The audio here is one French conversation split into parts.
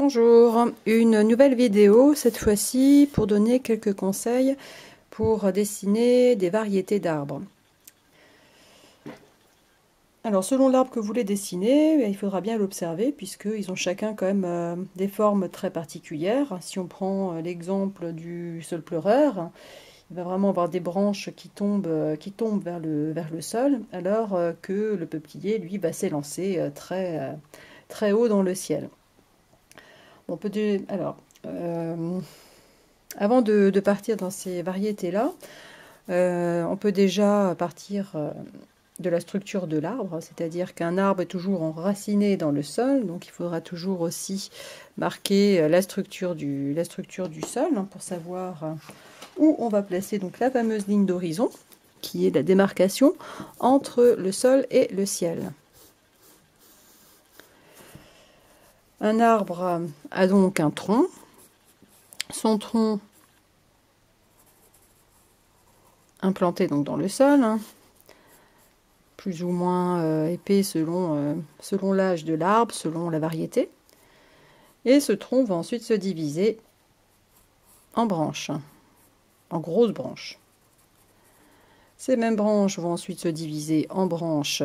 Bonjour, une nouvelle vidéo cette fois-ci pour donner quelques conseils pour dessiner des variétés d'arbres. Alors selon l'arbre que vous voulez dessiner, il faudra bien l'observer puisqu'ils ont chacun quand même des formes très particulières. Si on prend l'exemple du saule pleureur, il va vraiment avoir des branches qui tombent vers le sol, alors que le peuplier, lui, va s'élancer très haut dans le ciel. On peut alors, avant de partir dans ces variétés-là, on peut déjà partir de la structure de l'arbre, c'est-à-dire qu'un arbre est toujours enraciné dans le sol, donc il faudra toujours aussi marquer la structure du sol pour savoir où on va placer donc la fameuse ligne d'horizon, qui est la démarcation entre le sol et le ciel. Un arbre a donc un tronc. Son tronc implanté donc dans le sol, plus ou moins épais selon l'âge de l'arbre, selon la variété. Et ce tronc va ensuite se diviser en branches, en grosses branches. Ces mêmes branches vont ensuite se diviser en branches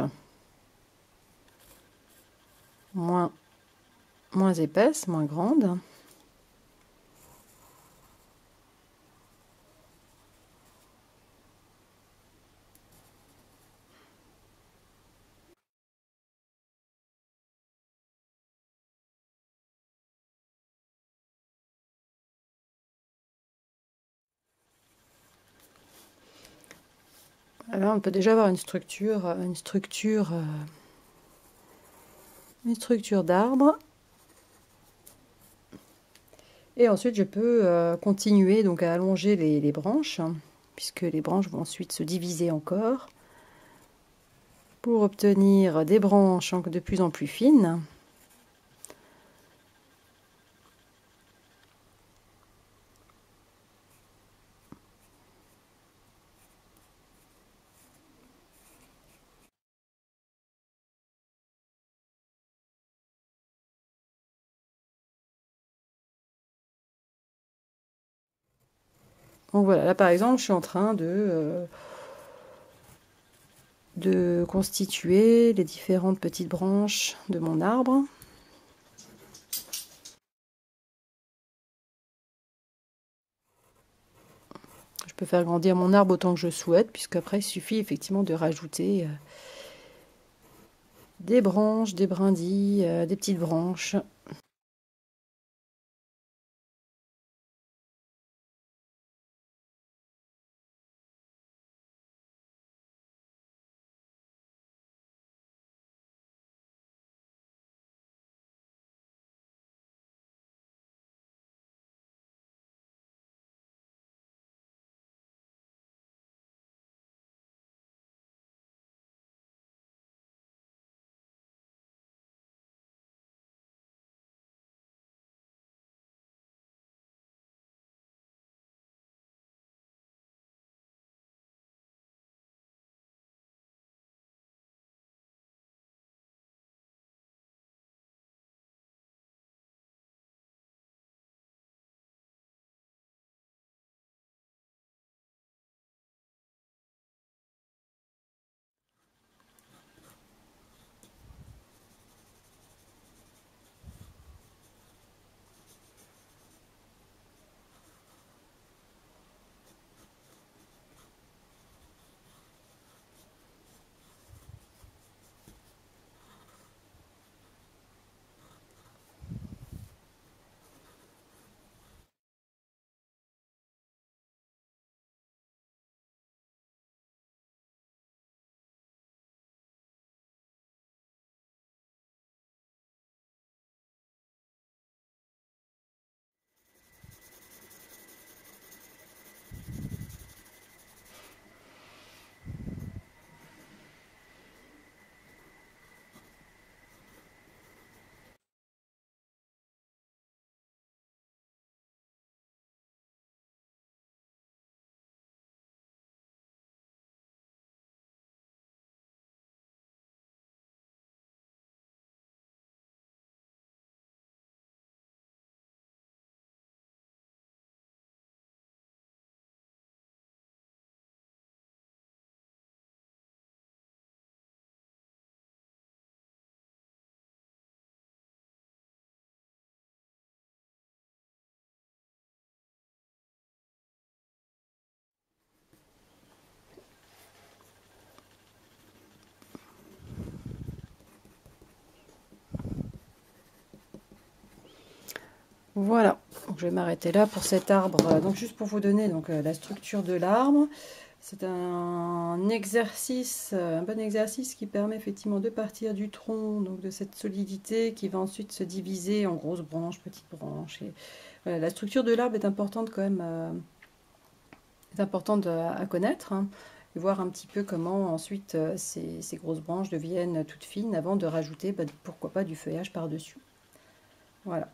moins épaisses, moins grandes. Alors on peut déjà avoir une structure d'arbre. Et ensuite, je peux continuer donc à allonger les branches, puisque les branches vont ensuite se diviser encore, pour obtenir des branches de plus en plus fines. Donc voilà, là par exemple, je suis en train de constituer les différentes petites branches de mon arbre. Je peux faire grandir mon arbre autant que je souhaite, puisqu'après il suffit effectivement de rajouter des branches, des brindilles, des petites branches. Voilà, donc je vais m'arrêter là pour cet arbre. Donc juste pour vous donner donc, la structure de l'arbre, c'est un exercice, un bon exercice qui permet effectivement de partir du tronc, donc de cette solidité qui va ensuite se diviser en grosses branches, petites branches. Et, voilà, la structure de l'arbre est importante quand même, est importante à connaître, hein, et voir un petit peu comment ensuite ces grosses branches deviennent toutes fines avant de rajouter, bah, pourquoi pas, du feuillage par-dessus. Voilà.